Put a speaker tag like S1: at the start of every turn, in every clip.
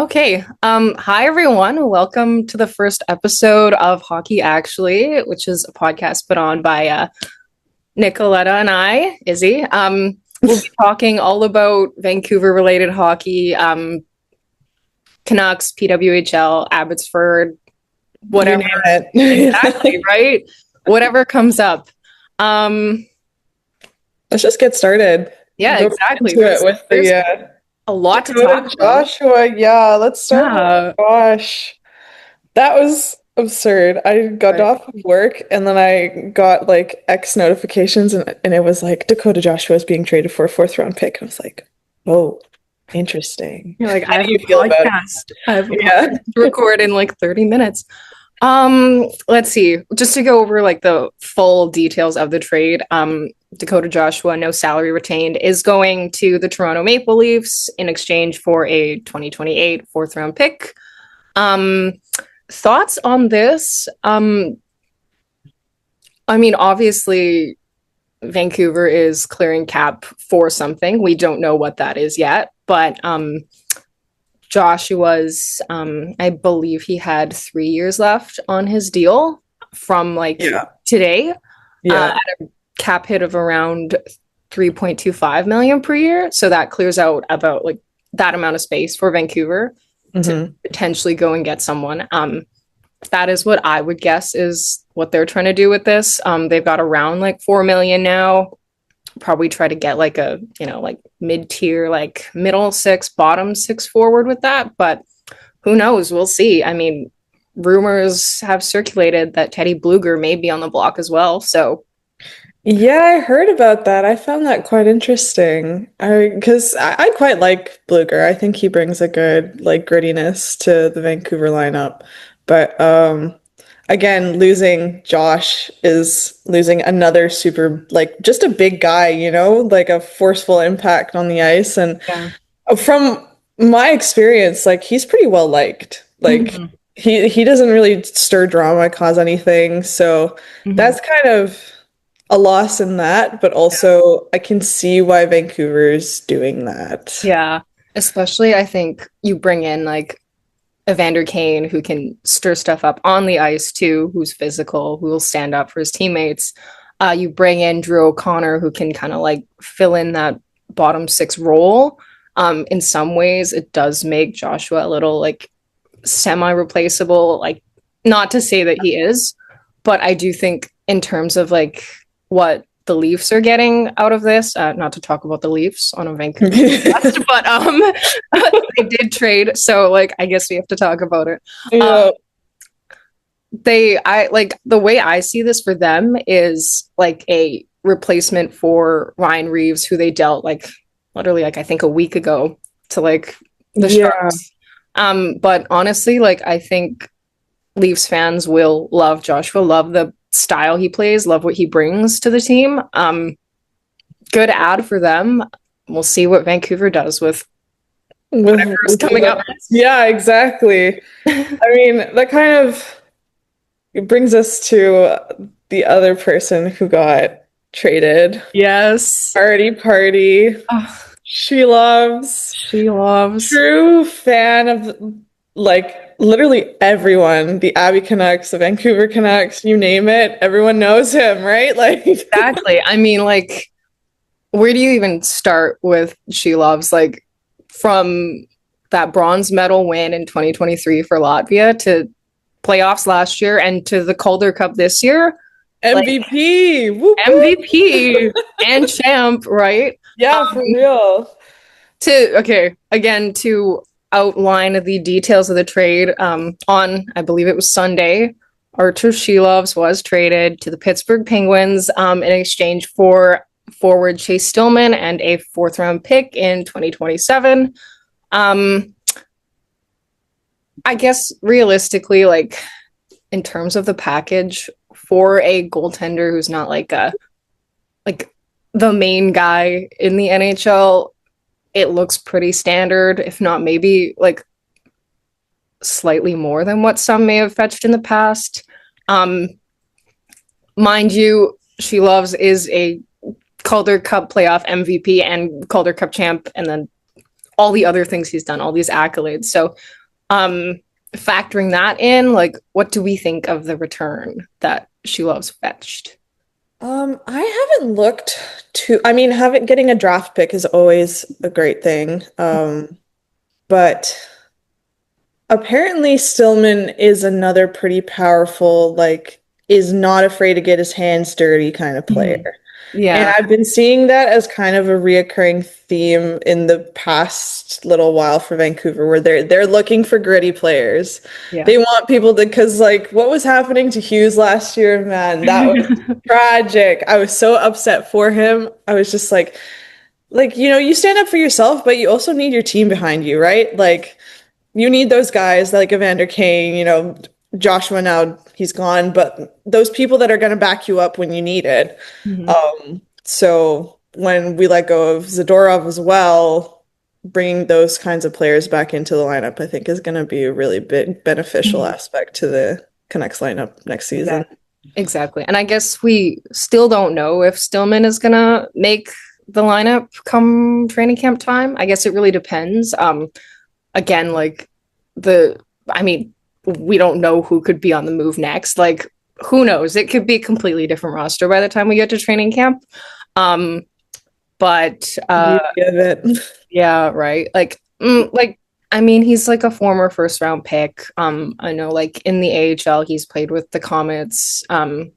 S1: Okay. Hi everyone. Welcome to the first episode of Hockey Actually, which is a podcast put on by Nicolleta and I, Izzy. We'll be talking all about Vancouver related hockey, Canucks, PWHL, Abbotsford, whatever.
S2: You name
S1: Exactly, right? Whatever comes up. Um,
S2: Let's just get started.
S1: yeah,
S2: Go
S1: exactly.
S2: into it with
S1: There's
S2: the
S1: a lot to
S2: Dakota
S1: talk about.
S2: Joshua. Yeah, let's start
S1: Yeah.
S2: with gosh. That was absurd. I got
S1: Right.
S2: off of work and then I got like X notifications and it was like Dakota Joshua is being traded for a fourth round pick. I was like, oh, interesting.
S1: You're like, I
S2: How
S1: have
S2: do you
S1: a
S2: feel about it?
S1: podcast. I have a
S2: Yeah.
S1: podcast to record in like 30 minutes. Let's see. Just to go over like the full details of the trade. Dakota Joshua, no salary retained, is going to the Toronto Maple Leafs in exchange for a 2028 fourth round pick. Um, Thoughts on this? I mean, obviously, Vancouver is clearing cap for something. We don't know what that is yet, but Joshua's, I believe he had 3 years left on his deal from like
S2: Yeah.
S1: today,
S2: Yeah.
S1: at a cap hit of around 3.25 million per year. So that clears out about like that amount of space for Vancouver to
S2: hmm
S1: potentially go and get someone. That is what I would guess is what they're trying to do with this. They've got around like 4 million now. Probably try to get like a, like mid-tier, like middle six, bottom six forward with that. But who knows? We'll see. I mean, rumors have circulated that Teddy Bluger may be on the block as well. So
S2: Yeah, I heard about that. I found that quite interesting. I quite like Bluger. I think he brings a good like grittiness to the Vancouver lineup. But again, losing Josh is losing another super like just a big guy, like a forceful impact on the ice. And
S1: yeah.
S2: from my experience, like he's pretty well liked. Like
S1: Mm-hmm.
S2: he doesn't really stir drama, cause anything. So
S1: Mm-hmm.
S2: that's kind of a loss in that, but also I can see why Vancouver's doing that.
S1: Yeah. Especially, I think you bring in like Evander Kane who can stir stuff up on the ice too, who's physical, who will stand up for his teammates. You bring in Drew O'Connor who can kind of like fill in that bottom six role. In some ways, it does make Joshua a little like semi-replaceable. Like, not to say that he is, but I do think in terms of like what the Leafs are getting out of this, not to talk about the Leafs on a Vancouver podcast, but they did trade, so like I guess we have to talk about it.
S2: Yeah.
S1: I like the way I see this for them is like a replacement for Ryan Reeves, who they dealt like literally like I think a week ago to like the
S2: Yeah.
S1: Sharks. But honestly, like I think Leafs fans will love Joshua, love the style he plays, love what he brings to the team. Good ad for them. We'll see what Vancouver does with whatever's coming up.
S2: Yeah, exactly. I mean, that kind of it brings us to the other person who got traded.
S1: Yes.
S2: Party.
S1: Oh,
S2: She loves.
S1: she loves.
S2: True fan of like literally everyone, the Abbey Canucks, the Vancouver Canucks, you name it, everyone knows him, right? Like
S1: Exactly. I mean, like, where do you even start with she loves? Like, from that bronze medal win in 2023 for Latvia to playoffs last year and to the Calder Cup this year, like
S2: MVP. Whoop, whoop.
S1: MVP and champ, right?
S2: Yeah, for real.
S1: To outline the details of the trade, on I believe it was Sunday, Artūrs Šilovs was traded to the Pittsburgh Penguins in exchange for forward Chase Stillman and a fourth round pick in 2027. I guess realistically, like in terms of the package for a goaltender who's not like the main guy in the NHL, it looks pretty standard, if not maybe like slightly more than what some may have fetched in the past. Um, Mind you, Šilovs is a Calder Cup playoff MVP and Calder Cup champ, and then all the other things he's done, all these accolades. So factoring that in, like, what do we think of the return that Šilovs fetched?
S2: I haven't looked I mean, having getting a draft pick is always a great thing. But apparently Stillman is another pretty powerful, like, is not afraid to get his hands dirty kind of
S1: Mhm.
S2: player. And
S1: Yeah.
S2: I've been seeing that as kind of a reoccurring theme in the past little while for Vancouver, where they're looking for gritty players.
S1: Yeah.
S2: They want people to, because like what was happening to Hughes last year, man, that was tragic. I was so upset for him. I was just like, you stand up for yourself, but you also need your team behind you, right? Like you need those guys like Evander Kane, Joshua now he's gone, but those people that are going to back you up when you need it.
S1: Mhm.
S2: So when we let go of Zadorov as well, bringing those kinds of players back into the lineup, I think is going to be a really big beneficial
S1: Mhm.
S2: aspect to the Canucks lineup next season.
S1: Exactly. Exactly. And I guess we still don't know if Stillman is gonna make the lineup come training camp time. I guess it really depends. Again, like the I mean, we don't know who could be on the move next. Like, who knows? It could be a completely different roster by the time we get to training camp. Um, but
S2: Beauty of it.
S1: yeah, right. Like I mean, he's like a former first round pick. I know like in the AHL he's played with the Comets. And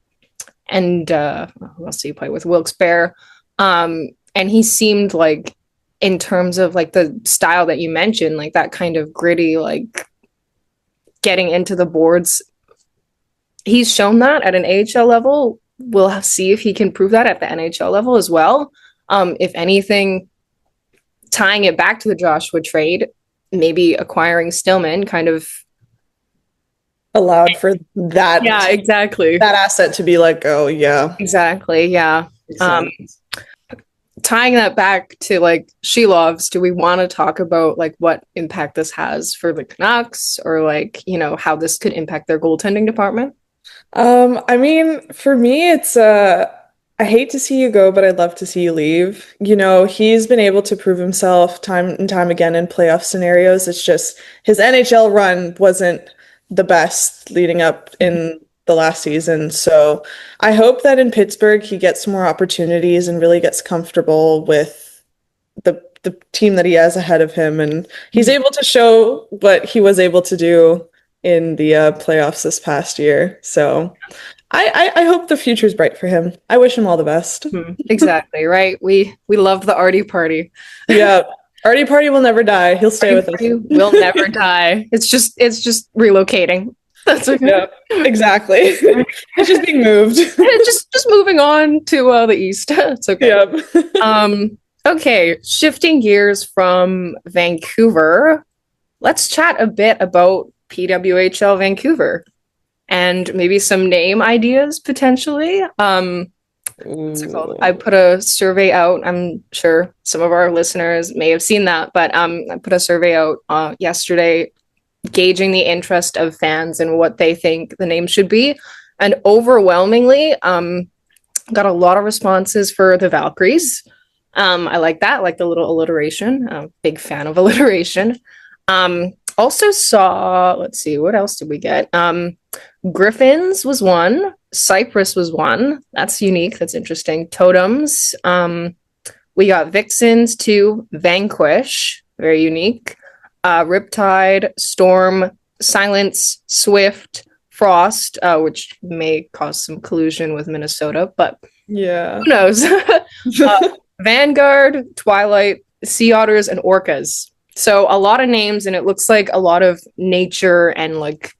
S1: who else did he play with? Wilkes-Barre. And he seemed like in terms of like the style that you mentioned, like that kind of gritty, like getting into the boards. He's shown that at an AHL level. We'll see if he can prove that at the NHL level as well. If anything, tying it back to the Joshua trade, maybe acquiring Stillman kind of.
S2: Allowed for that
S1: Yeah, exactly.
S2: that asset to be like, oh yeah,
S1: Exactly. Yeah.
S2: makes
S1: Um,
S2: sense.
S1: Tying that back to like Šilovs, do we want to talk about like what impact this has for the Canucks or like, how this could impact their goaltending department?
S2: I mean, for me, it's I hate to see you go, but I'd love to see you leave. He's been able to prove himself time and time again in playoff scenarios. It's just his NHL run wasn't the best leading up in the last season. So I hope that in Pittsburgh he gets more opportunities and really gets comfortable with the team that he has ahead of him, and he's able to show what he was able to do in the playoffs this past year. So I hope the future's bright for him. I wish him all the best.
S1: Exactly, right? We love the Artie party.
S2: Yeah, Artie Party will never die. He'll stay
S1: Artie
S2: with
S1: party
S2: us.
S1: will never die. It's just relocating. That's okay.
S2: Yeah, exactly. It's just being moved.
S1: Just moving on to the east. It's okay.
S2: Yeah.
S1: Okay, shifting gears from Vancouver, let's chat a bit about PWHL Vancouver and maybe some name ideas potentially. What's it called? I
S2: Ooh.
S1: put a survey out. I'm sure some of our listeners may have seen that, but I put a survey out yesterday gauging the interest of fans and what they think the name should be. And overwhelmingly, got a lot of responses for the Valkyries. I like that, like the little alliteration. Big fan of alliteration. Also saw, let's see, what else did we get? Griffins was one. Cypress was one. That's unique. That's interesting. Totems. We got Vixens, two. Vanquish. Very unique. Riptide, Storm, Silence, Swift, Frost, which may cause some collusion with Minnesota, but
S2: Yeah.
S1: who knows? Vanguard, Twilight, Sea Otters, and Orcas. So a lot of names, and it looks like a lot of nature and like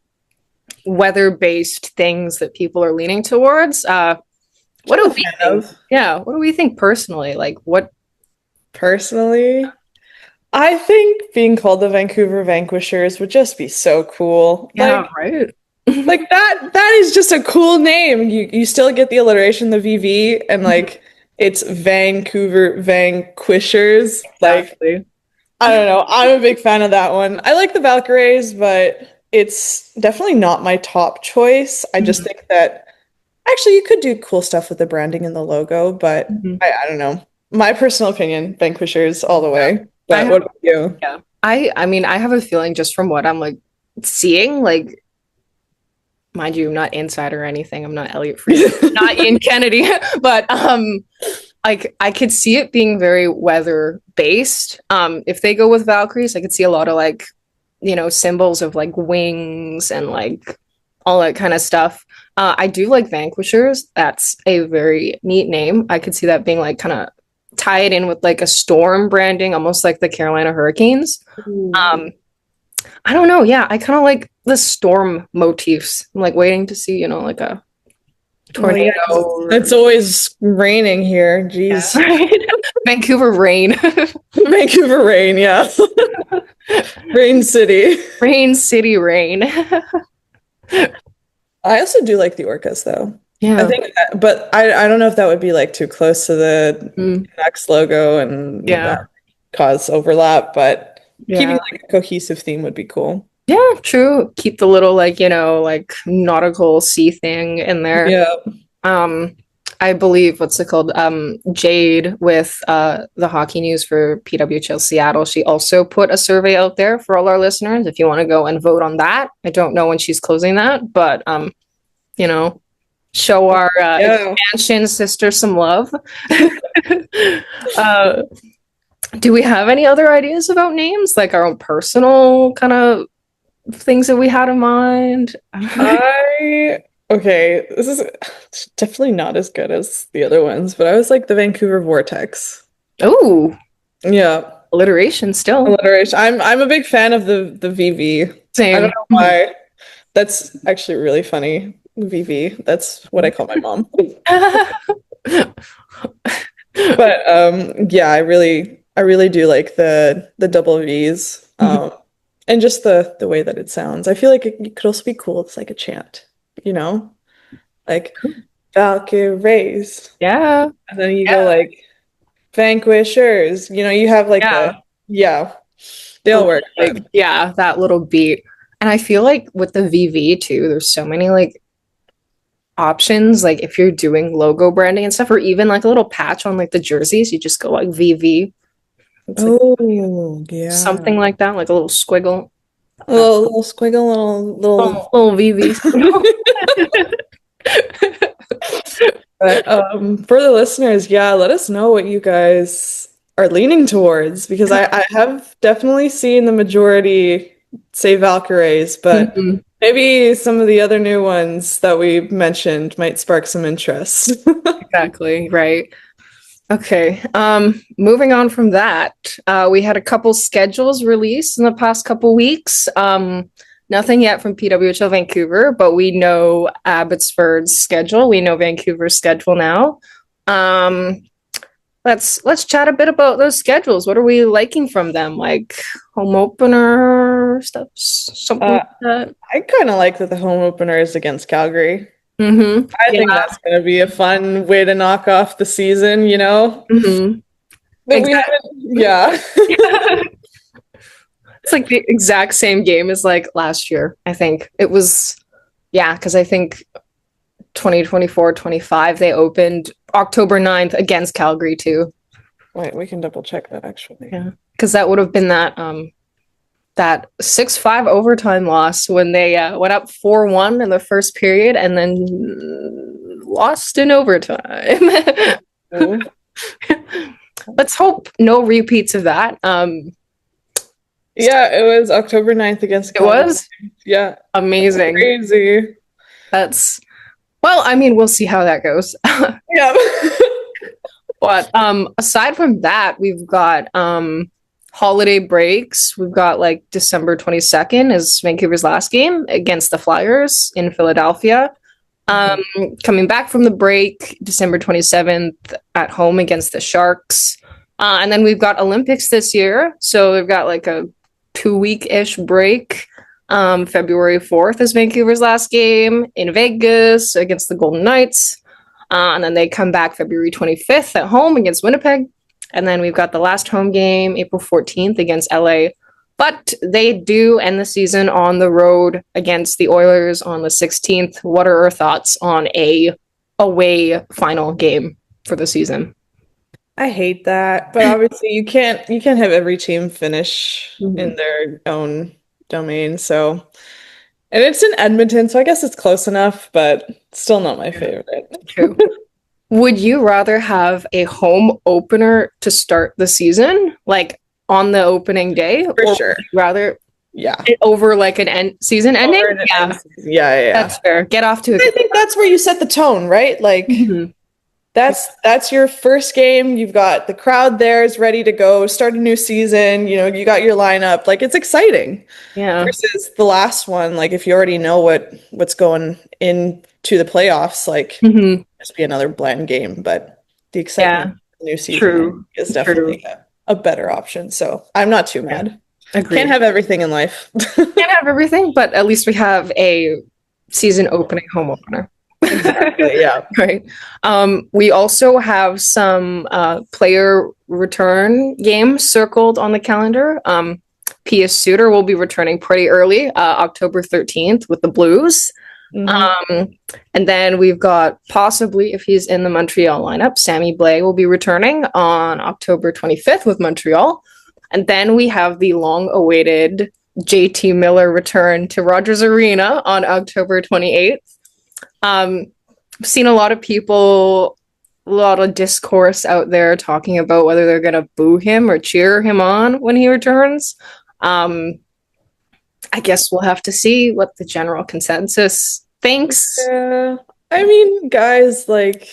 S1: weather-based things that people are leaning towards. What do we think? Yeah, what do we think personally? Like, what?
S2: Personally, I think being called the Vancouver Vanquishers would just be so cool.
S1: Yeah, right.
S2: Like that is just a cool name. You still get the alliteration, the VV, and like it's Vancouver Vanquishers. Like
S1: Exactly.
S2: I don't know. I'm a big fan of that one. I like the Valkyries, but it's definitely not my top choice. I just
S1: Mhm.
S2: think that actually you could do cool stuff with the branding and the logo, but
S1: Mhm.
S2: I don't know. My personal opinion, Vanquishers all the way.
S1: I
S2: But
S1: have,
S2: what about you?
S1: yeah. I mean, I have a feeling just from what I'm like seeing, like, mind you, I'm not inside or anything. I'm not Elliot Friedman, not Ian Kennedy, but like I could see it being very weather based. If they go with Valkyries, I could see a lot of like, symbols of like wings and like all that kind of stuff. I do like Vanquishers. That's a very neat name. I could see that being like kind of tied in with like a storm branding, almost like the Carolina Hurricanes.
S2: Ooh.
S1: Um, I don't know. Yeah, I kind of like the storm motifs. I'm like waiting to see, like a
S2: Well,
S1: tornado
S2: yeah, 'cause it's always raining here.
S1: yeah,
S2: Jeez.
S1: right? Vancouver rain.
S2: Vancouver rain, yeah. Rain City.
S1: Rain City rain.
S2: I also do like the orcas though. I
S1: Yeah.
S2: think, but I don't know if that would be like too close to the
S1: Mm,
S2: Canucks logo and would
S1: yeah.
S2: that cause overlap, but keeping
S1: Yeah.
S2: like a cohesive theme would be cool.
S1: Yeah, true. Keep the little like, like nautical sea thing in there.
S2: Yeah.
S1: Um, I believe what's it called? Jade with the hockey news for PWHL Seattle. She also put a survey out there for all our listeners if you want to go and vote on that. I don't know when she's closing that, but you know, show our
S2: Yeah.
S1: expansion sister some love. uh, do we have any other ideas about names, like our own personal kind of things that we had in mind?
S2: Okay, this is definitely not as good as the other ones, but I was like the Vancouver Vortex.
S1: Oh,
S2: Yeah,
S1: alliteration still.
S2: alliteration. I'm a big fan of the VV. I don't
S1: Same.
S2: know why. That's actually really funny. VV. That's what I call my mom. But yeah, I really do like the double V's. And just the way that it sounds. I feel like it could also be cool. It's like a chant, you know? Like Valkyries.
S1: Yeah.
S2: And then you go
S1: Yeah.
S2: like Vanquishers. You have like
S1: Yeah.
S2: yeah, they all work, but
S1: Like, yeah, that little beat. And I feel like with the VV too, there's so many like options. Like if you're doing logo branding and stuff, or even like a little patch on like the jerseys, you just go like VV. It's like
S2: oh yeah.
S1: something like that, like a little squiggle.
S2: A little squiggle,
S1: Little VV.
S2: But for the listeners, yeah, let us know what you guys are leaning towards because I have definitely seen the majority say Valkyries, but
S1: Mhm.
S2: maybe some of the other new ones that we mentioned might spark some interest.
S1: Exactly, right. Okay. Moving on from that, we had a couple schedules released in the past couple weeks. Nothing yet from PWHL Vancouver, but we know Abbotsford's schedule. We know Vancouver's schedule now. Um, let's chat a bit about those schedules. What are we liking from them? Like home opener stuff, something
S2: Uh,
S1: like that.
S2: I kind of like that the home opener is against Calgary.
S1: Mm-hmm.
S2: I think
S1: Yeah.
S2: that's going to be a fun way to knock off the season, you know?
S1: Mm-hmm.
S2: That we haven't, yeah.
S1: It's like the exact same game as like last year. I think it was, yeah, because I think 2024-25 they opened October 9th against Calgary too.
S2: Wait, we can double check that actually.
S1: Yeah. Because that would have been that 6-5 overtime loss when they went up 4-1 in the first period and then lost in overtime.
S2: Ooh.
S1: Let's hope no repeats of that.
S2: Yeah, it was October 9th against
S1: It
S2: Calgary.
S1: was
S2: Yeah,
S1: amazing.
S2: crazy.
S1: That's well, I mean, we'll see how that goes.
S2: Yeah.
S1: But aside from that, we've got holiday breaks. We've got like December 22nd is Vancouver's last game against the Flyers in Philadelphia. Coming back from the break, December 27th at home against the Sharks. And then we've got Olympics this year. So we've got like a 2-week-ish break. February 4th is Vancouver's last game in Vegas against the Golden Knights. And then they come back February 25th at home against Winnipeg. And then we've got the last home game April 14th against LA. But they do end the season on the road against the Oilers on the 16th. What are our thoughts on a away final game for the season?
S2: I hate that, but obviously you can't have every team finish in
S1: Mhm.
S2: their own domain. So, and it's in Edmonton, so I guess it's close enough, but still not my
S1: Yeah.
S2: favorite.
S1: True. Would you rather have a home opener to start the season, like on the opening day,
S2: For
S1: or would
S2: sure.
S1: you rather
S2: Yeah.
S1: it over like an end season ending?
S2: Over an end
S1: Yeah,
S2: season. Yeah, yeah, yeah.
S1: that's fair. Get off to a
S2: I
S1: good
S2: think that's where you set the tone, right? Like
S1: start.
S2: that's your first game. You've got the crowd there is ready to go, start a new season, you got your lineup. Like it's exciting
S1: Yeah.
S2: versus the last one. Like if you already know what's going into the playoffs, like
S1: Hmm.
S2: just be another bland game. But the excitement
S1: Yeah.
S2: of the new season, I think,
S1: True.
S2: is
S1: True.
S2: definitely a better option. So I'm not too
S1: Yeah.
S2: mad. Can't
S1: Agreed.
S2: have everything in life.
S1: Can't have everything, but at least we have a season opening home opener.
S2: Exactly. Yeah.
S1: Right. We also have some player return games circled on the calendar. P.S. Suter will be returning pretty early, October 13th with the Blues.
S2: Hmm.
S1: Um, and then we've got possibly, if he's in the Montreal lineup, Sammy Blais will be returning on October 25th with Montreal. And then we have the long awaited JT Miller return to Rogers Arena on October 28th. I've seen a lot of people, a lot of discourse out there talking about whether they're going to boo him or cheer him on when he returns. Um, I guess we'll have to see what the general consensus thinks.
S2: Yeah. I mean, guys, like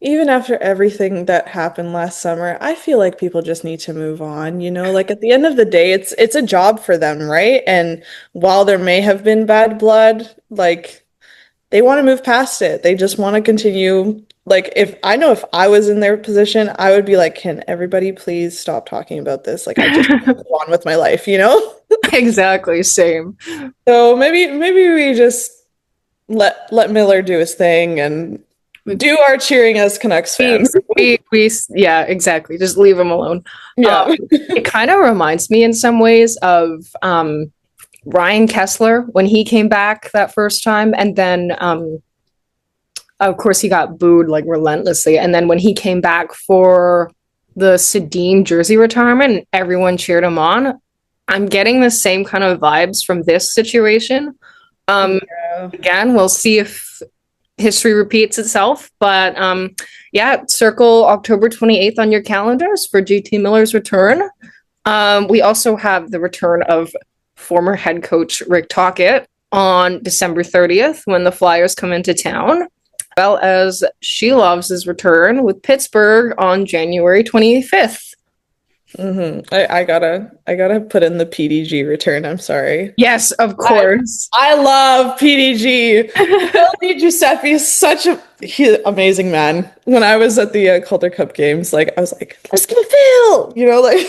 S2: even after everything that happened last summer, I feel like people just need to move on, Like at the end of the day, it's a job for them, right? And while there may have been bad blood, like they want to move past it. They just want to continue. Like if I was in their position, I would be like, can everybody please stop talking about this? Like I just want to go on with my life?
S1: Exactly, same.
S2: So maybe we just let Miller do his thing and do our cheering as Canucks
S1: We,
S2: fans.
S1: yeah, exactly. Just leave him alone.
S2: Yeah.
S1: It kind of reminds me in some ways of Ryan Kessler when he came back that first time, and then of course he got booed like relentlessly. And then when he came back for the Sedin jersey retirement, everyone cheered him on. I'm getting the same kind of vibes from this situation.
S2: Yeah.
S1: Again, we'll see if history repeats itself. But yeah, circle October 28th on your calendars for JT Miller's return. We also have the return of former head coach Rick Tocchet on December 30th when the Flyers come into town, as well as Šilovs' return with Pittsburgh on January 25th.
S2: I gotta put in the PDG return. I'm sorry.
S1: Yes, of
S2: I
S1: course.
S2: I love PDG. Phil Giuseppe is such a amazing man. When I was at the Calder Cup games, like I was like, let's go Phil. Like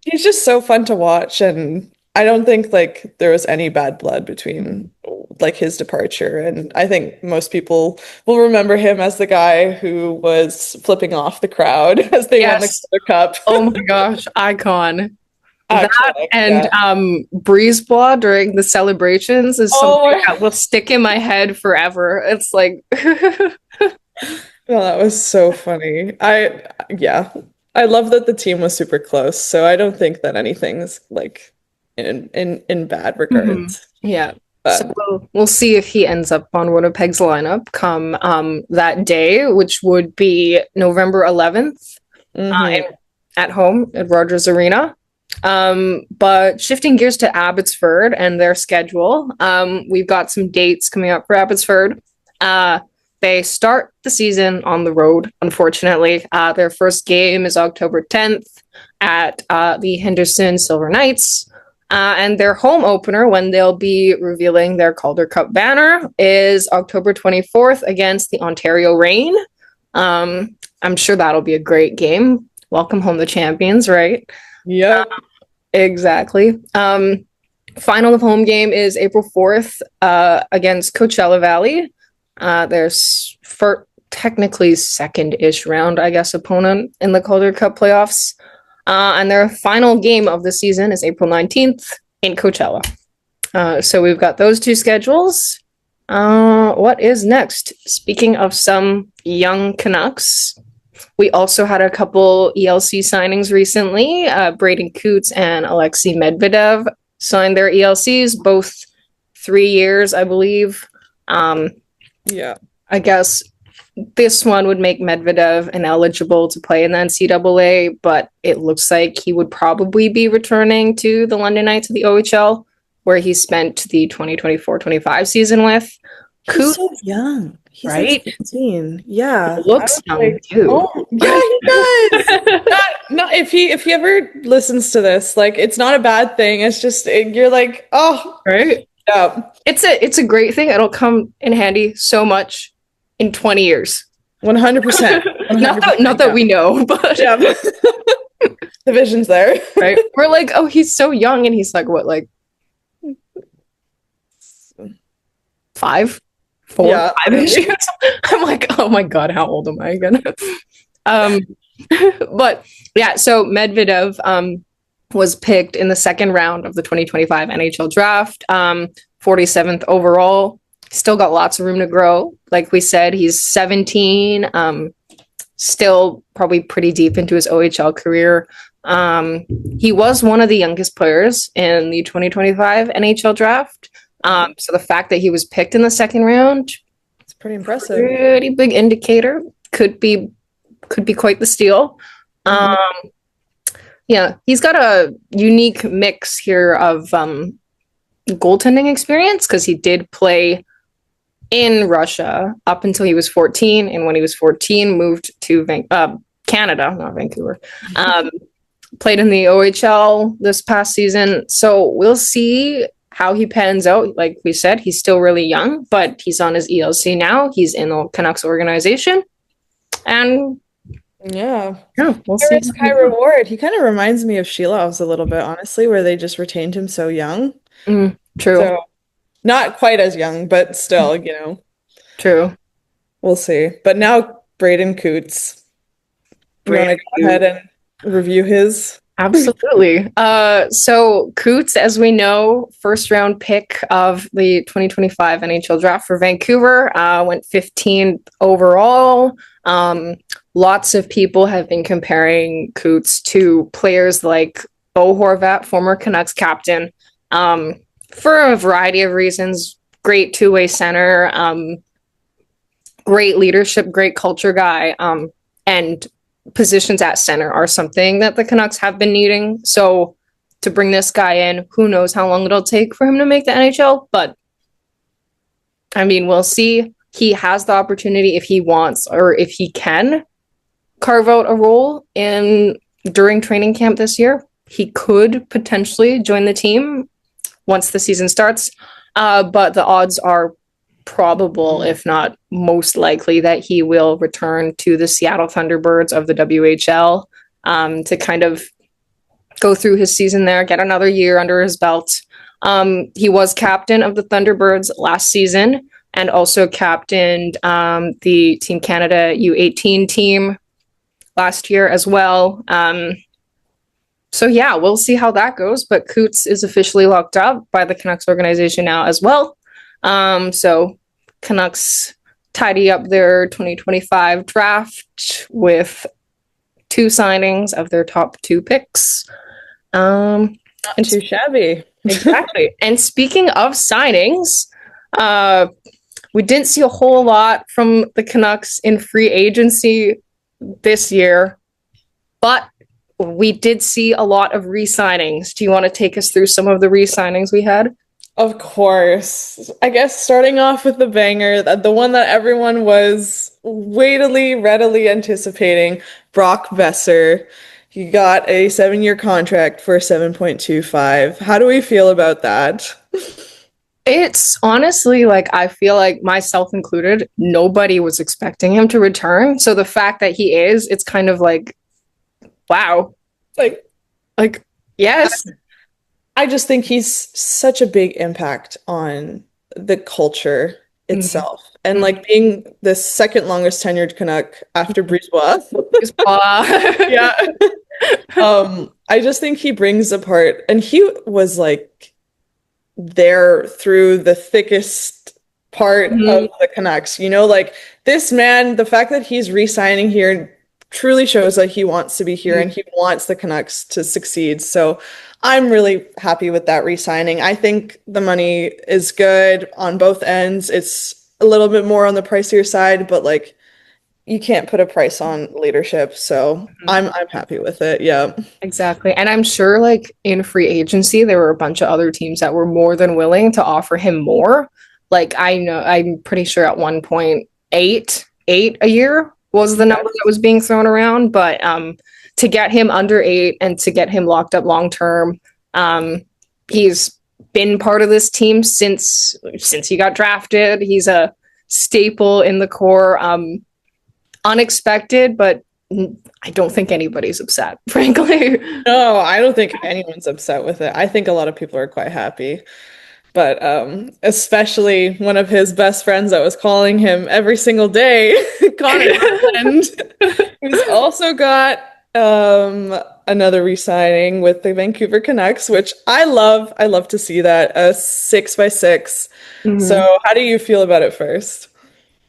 S2: he's just so fun to watch, and I don't think like there was any bad blood between like his departure, and I think most people will remember him as the guy who was flipping off the crowd as they won the
S1: Yes.
S2: Calder Cup.
S1: Oh my gosh, icon. That
S2: Iconic,
S1: and
S2: yeah.
S1: Breezeball during the celebrations is
S2: Oh
S1: something
S2: my,
S1: that will stick in my head forever. It's like
S2: no, that was so funny. Yeah, I love that the team was super close, so I don't think that anything's like in bad
S1: Mhm.
S2: regards.
S1: Yeah. So
S2: But
S1: we'll see if he ends up on Winnipeg's lineup come that day, which would be November 11th
S2: hmm
S1: at home at Rogers Arena. But shifting gears to Abbotsford and their schedule, we've got some dates coming up for Abbotsford. They start the season on the road, unfortunately. Their first game is October 10th at the Henderson Silver Knights. And their home opener, when they'll be revealing their Calder Cup banner, is October 24th against the Ontario Reign. I'm sure that'll be a great game. Welcome home the champions, right?
S2: yep.
S1: Exactly. Final home game is April 4th against Coachella Valley. There's for technically second-ish round, I guess, opponent in the Calder Cup playoffs. And their final game of the season is April 19th in Coachella. So we've got those two schedules. What is next? Speaking of some young Canucks, We also had a couple ELC signings recently. Braden Cootes and Izzy Medvedev signed their ELCs, both 3 years, I believe.
S2: Yeah.
S1: I guess this one would make Medvedev ineligible to play in the NCAA, but it looks like he would probably be returning to the London Knights of the OHL, where he spent the 2024-25 season with.
S2: He's so young. He's
S1: right?
S2: like 15. Yeah.
S1: He looks young too.
S2: Oh, yeah, he does. not if he ever listens to this, like it's not a bad thing. It's just you're like, oh,
S1: right?
S2: Yeah.
S1: It's a great thing. It'll come in handy so much in 20 years.
S2: 100%.
S1: Not that we know, but
S2: yeah. The vision's there.
S1: Right? We're like, oh, he's so young, and he's like, what, like 5? 4,
S2: Yeah.
S1: 5-ish years? I'm like, oh my God, how old am I again? But yeah, so Medvedev was picked in the second round of the 2025 NHL draft, 47th overall. Still got lots of room to grow. Like we said, he's 17, still probably pretty deep into his OHL career. He was one of the youngest players in the 2025 NHL draft. So the fact that he was picked in the second round,
S2: it's pretty impressive.
S1: Pretty big indicator. Could be quite the steal. Yeah, he's got a unique mix here of goaltending experience because he did play in Russia up until he was 14, and when he was 14, moved to Canada, not Vancouver. Played in the OHL this past season, so we'll see how he pans out. Like we said, he's still really young, but he's on his ELC now. He's in the Canucks organization, and
S2: yeah,
S1: we'll see.
S2: Risk, high reward. He kind of reminds me of Šilovs a little bit, honestly, where they just retained him so young.
S1: True.
S2: So, not quite as young, but still,
S1: True.
S2: We'll see. But now Braden Cootes. You want to go ahead and review his?
S1: Absolutely. So Cootes, as we know, first round pick of the 2025 NHL draft for Vancouver, went 15th overall. Lots of people have been comparing Cootes to players like Bo Horvat, former Canucks captain, for a variety of reasons. Great two-way center, great leadership, great culture guy, and positions at center are something that the Canucks have been needing. So to bring this guy in, who knows how long it'll take for him to make the NHL, but I mean, we'll see. He has the opportunity if he wants or if he can carve out a role during training camp this year. He could potentially join the team once the season starts, but the odds are probable, if not most likely, that he will return to the Seattle Thunderbirds of the WHL to kind of go through his season there, get another year under his belt. He was captain of the Thunderbirds last season and also captained the Team Canada U18 team last year as well. So yeah, we'll see how that goes, but Cootes is officially locked up by the Canucks organization now as well. So Canucks tidy up their 2025 draft with 2 signings of their top 2 picks.
S2: Not too shabby.
S1: Exactly. And speaking of signings, we didn't see a whole lot from the Canucks in free agency this year, but we did see a lot of re-signings. Do you want to take us through some of the re-signings we had?
S2: Of course. I guess starting off with the banger, the one that everyone was readily anticipating, Brock Boeser. He got a 7-year contract for 7.25. How do we feel about that?
S1: It's honestly, like, I feel like myself included, nobody was expecting him to return. So the fact that he is, it's kind of like, wow. Like, yes.
S2: I just think he's such a big impact on the culture itself. And like being the second longest tenured Canuck after Brisebois. Yeah. I just think he brings apart, and he was like there through the thickest part of the Canucks. Like this man, the fact that he's re-signing here truly shows that he wants to be here and he wants the Canucks to succeed. So I'm really happy with that re-signing. I think the money is good on both ends. It's a little bit more on the pricier side, but like you can't put a price on leadership. So I'm happy with it. Yeah.
S1: Exactly. And I'm sure like in free agency, there were a bunch of other teams that were more than willing to offer him more. Like I know, I'm pretty sure at one point eight a year was the number that was being thrown around. But to get him under 8 and to get him locked up long term, he's been part of this team since he got drafted. He's a staple in the core. Unexpected, but I don't think anybody's upset, frankly.
S2: No, I don't think anyone's upset with it. I think a lot of people are quite happy. But especially one of his best friends that was calling him every single day, Connor Garland, who's also got another re-signing with the Vancouver Canucks, which I love. I love to see that, a 6x6. So how do you feel about it first?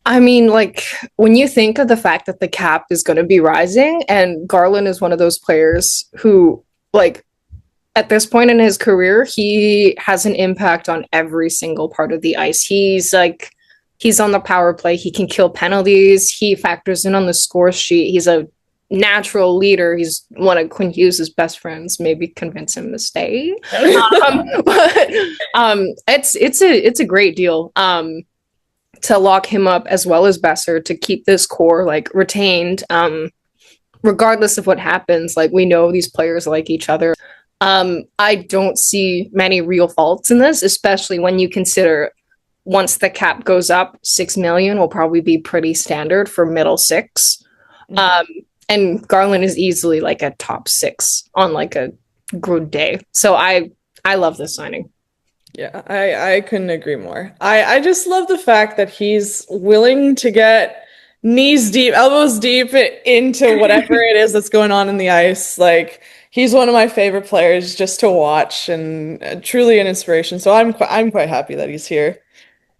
S1: I mean, like, when you think of the fact that the cap is going to be rising, and Garland is one of those players who, like, at this point in his career, he has an impact on every single part of the ice. He's on the power play. He can kill penalties. He factors in on the score sheet. He's a natural leader. He's one of Quinn Hughes' best friends. Maybe convince him to stay. But it's a great deal. To lock him up as well as Boeser to keep this core like retained, regardless of what happens. Like we know these players like each other. I don't see many real faults in this, especially when you consider once the cap goes up, 6 million will probably be pretty standard for middle 6. And Garland is easily like a top 6 on like a good day. So I love this signing.
S2: Yeah, I couldn't agree more. I just love the fact that he's willing to get knees deep, elbows deep into whatever it is that's going on in the ice. Like he's one of my favorite players just to watch and truly an inspiration. So I'm quite happy that he's here.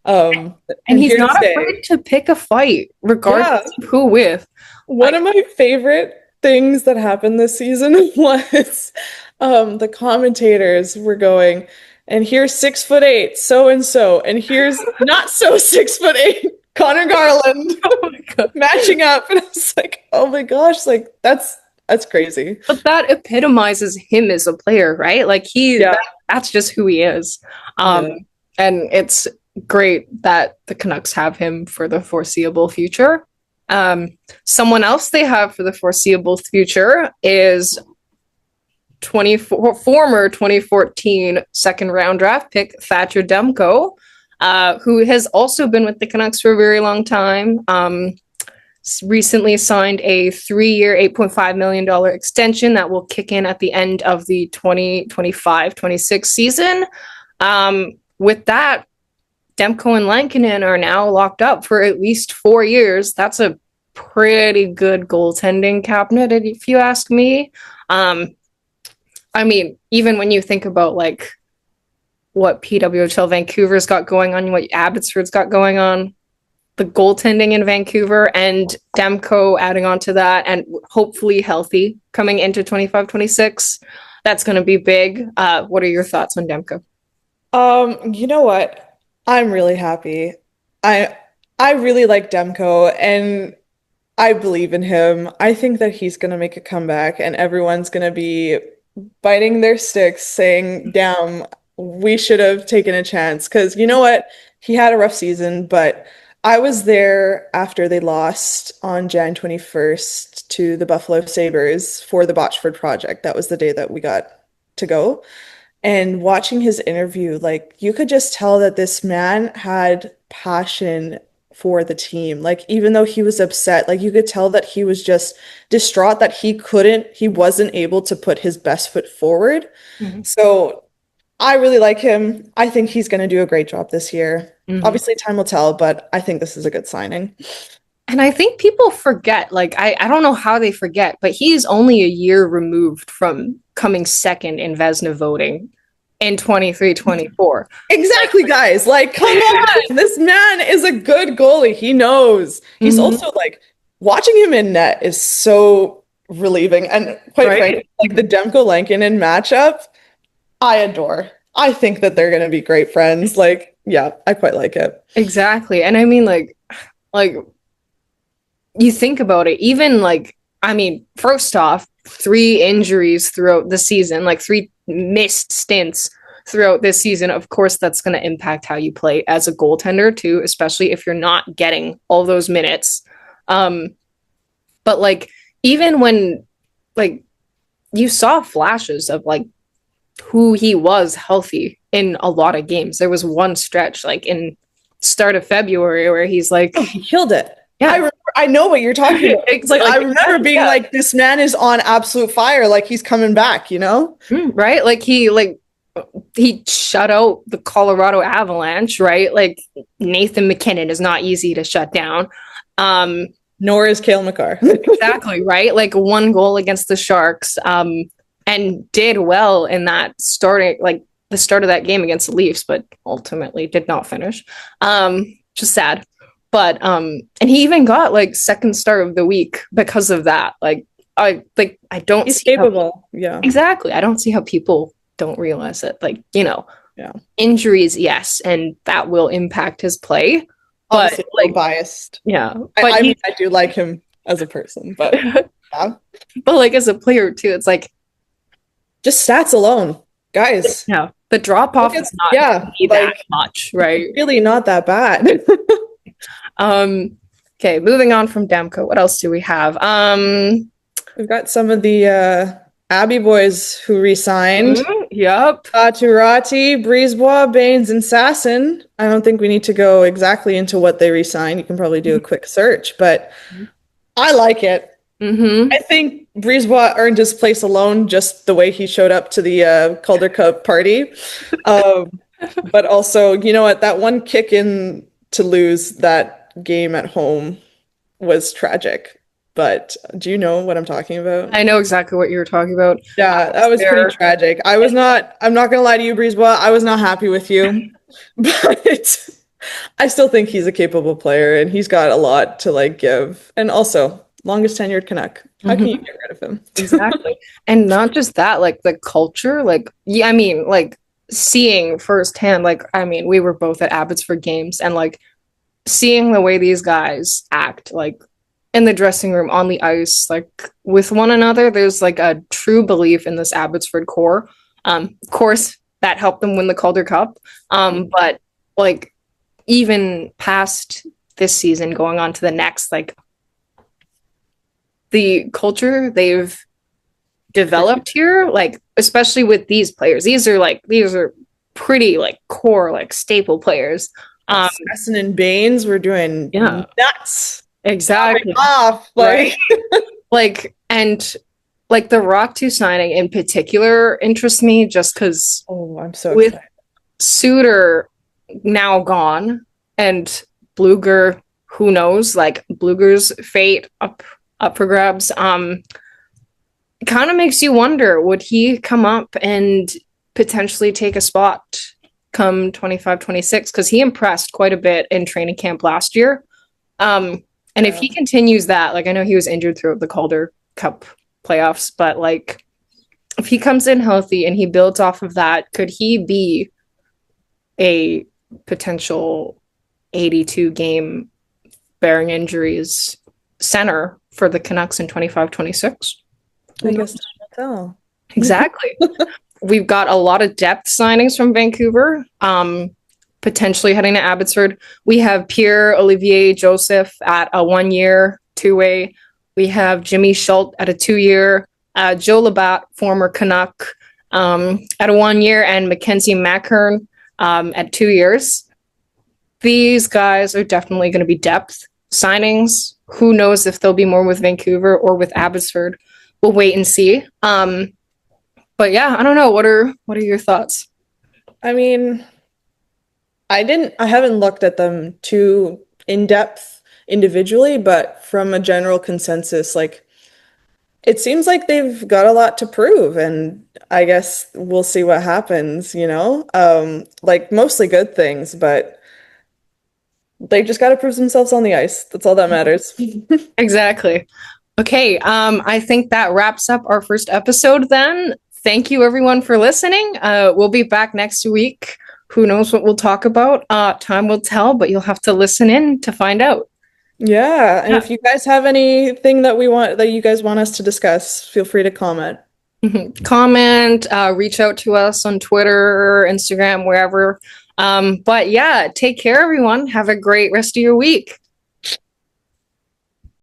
S1: And he's not afraid to pick a fight, regardless of who with.
S2: One of my favorite things that happened this season was the commentators were going, and here's 6'8", so and so, and here's not so 6'8", Connor Garland matching up, and I was like, oh my gosh, like that's crazy.
S1: But that epitomizes him as a player, right? Like that's just who he is. And it's great that the Canucks have him for the foreseeable future. Someone else they have for the foreseeable future is former 2014 second round draft pick Thatcher Demko, who has also been with the Canucks for a very long time. Recently signed a 3-year, $8.5 million extension that will kick in at the end of the 2025-26 season. With that, Demko and Lankinen are now locked up for at least 4 years. That's a pretty good goaltending cabinet, if you ask me. I mean, even when you think about like what PWHL Vancouver's got going on, what Abbotsford's got going on, the goaltending in Vancouver and Demko adding on to that and hopefully healthy coming into 25-26, that's going to be big. What are your thoughts on Demko?
S2: You know what? I'm really happy. I really like Demko and I believe in him. I think that he's going to make a comeback and everyone's going to be biting their sticks saying, damn, we should have taken a chance. Because you know what? He had a rough season, but I was there after they lost on Jan 21st to the Buffalo Sabres for the Botchford Project. That was the day that we got to go. And watching his interview, like you could just tell that this man had passion for the team. Like even though he was upset, like you could tell that he was just distraught that he wasn't able to put his best foot forward. So I really like him. I think he's going to do a great job this year. Obviously time will tell, but I think this is a good signing.
S1: And I think people forget, like, I don't know how they forget, but he's only a year removed from coming second in Vezina voting in 23-24.
S2: Exactly, guys. Like, come on. This man is a good goalie. He knows. He's also like watching him in net is so relieving. And quite
S1: Right?
S2: frankly, like the Demko Lankinen matchup, I adore. I think that they're going to be great friends. Like, yeah, I quite like it.
S1: Exactly. And I mean, like you think about it, even like, I mean, first off, three injuries throughout the season, like three missed stints throughout this season. Of course, that's going to impact how you play as a goaltender too, especially if you're not getting all those minutes. But like, even when like you saw flashes of like who he was healthy in a lot of games. There was one stretch like in start of February where he's like,
S2: Oh, he killed it.
S1: yeah,
S2: I know what you're talking about. It's like, I remember being
S1: yeah.
S2: like, this man is on absolute fire. Like he's coming back, you know?
S1: Right? Like he shut out the Colorado Avalanche, right? Like Nathan McKinnon is not easy to shut down.
S2: Nor is Cale Makar.
S1: Exactly, right? Like one goal against the Sharks, and did well in that starting, like the start of that game against the Leafs, but ultimately did not finish. Just sad. But and he even got like second start of the week because of that. I don't
S2: He's
S1: see
S2: capable. Yeah.
S1: exactly. I don't see how people don't realize it. Like,
S2: Yeah.
S1: injuries, yes, and that will impact his play. But
S2: Obviously, like biased.
S1: yeah,
S2: I mean, I do like him as a person, but yeah.
S1: But like as a player too, it's like
S2: Just stats alone, guys.
S1: yeah, the drop off is not that much, right?
S2: Really not that bad.
S1: Okay, moving on from Demko. What else do we have?
S2: We've got some of the Abbey boys who re-signed.
S1: Yep.
S2: Räty, Brisebois, Baines, and Sasson. I don't think we need to go exactly into what they re-signed. You can probably do a quick search, but I like it. I think Brisebois earned his place alone just the way he showed up to the Calder Cup party. But also, you know what? That one kick in to lose that game at home was tragic. But do you know what I'm talking about?
S1: I know exactly what you're talking about.
S2: Yeah, that was pretty tragic. I'm not gonna lie to you, Brisebois. I was not happy with you. But I still think he's a capable player and he's got a lot to like give. And also, longest tenured Canuck. How can you get rid of him?
S1: Exactly. And not just that, like the culture, like yeah, I mean, like seeing firsthand, like I mean, we were both at Abbotsford games and like seeing the way these guys act, like in the dressing room, on the ice, like with one another, there's like a true belief in this Abbotsford core. Of course, that helped them win the Calder Cup. But like even past this season, going on to the next, like the culture they've developed here, like especially with these players, these are pretty like core, like staple players.
S2: Sasson and Baines were doing nuts.
S1: Exactly.
S2: Off, like,
S1: right? Like, and like the Rock 2 signing in particular interests me just because
S2: I'm so
S1: with
S2: excited.
S1: Suter now gone and Bluger, who knows, like Bluger's fate up for grabs. It kind of makes you wonder, would he come up and potentially take a spot come 25-26? Because he impressed quite a bit in training camp last year. And if he continues that, like I know he was injured throughout the Calder Cup playoffs, but like if he comes in healthy and he builds off of that, could he be a potential 82 game bearing injuries center for the Canucks in 25-26?
S2: I guess we'll tell.
S1: Exactly. We've got a lot of depth signings from Vancouver. Potentially heading to Abbotsford. We have Pierre-Olivier Joseph at a 1 year, 2-way. We have Jimmy Schultz at a 2 year. Joe Labatt, former Canuck, at a 1 year, and Mackenzie Mackern at 2 years. These guys are definitely going to be depth signings. Who knows if they'll be more with Vancouver or with Abbotsford? We'll wait and see. But yeah, I don't know. What are your thoughts?
S2: I mean, I haven't looked at them too in depth individually, but from a general consensus, like it seems like they've got a lot to prove, and I guess we'll see what happens, you know? Like mostly good things, but They just got to prove themselves on the ice. That's all that matters.
S1: Exactly. Okay, I think that wraps up our first episode then. Thank you everyone for listening. We'll be back next week. Who knows what we'll talk about? Time will tell, but you'll have to listen in to find out.
S2: Yeah, and
S1: Yeah.
S2: if you guys have anything that you guys want us to discuss, feel free to comment.
S1: Comment, reach out to us on Twitter, Instagram, wherever. But yeah, take care, everyone. Have a great rest of your week.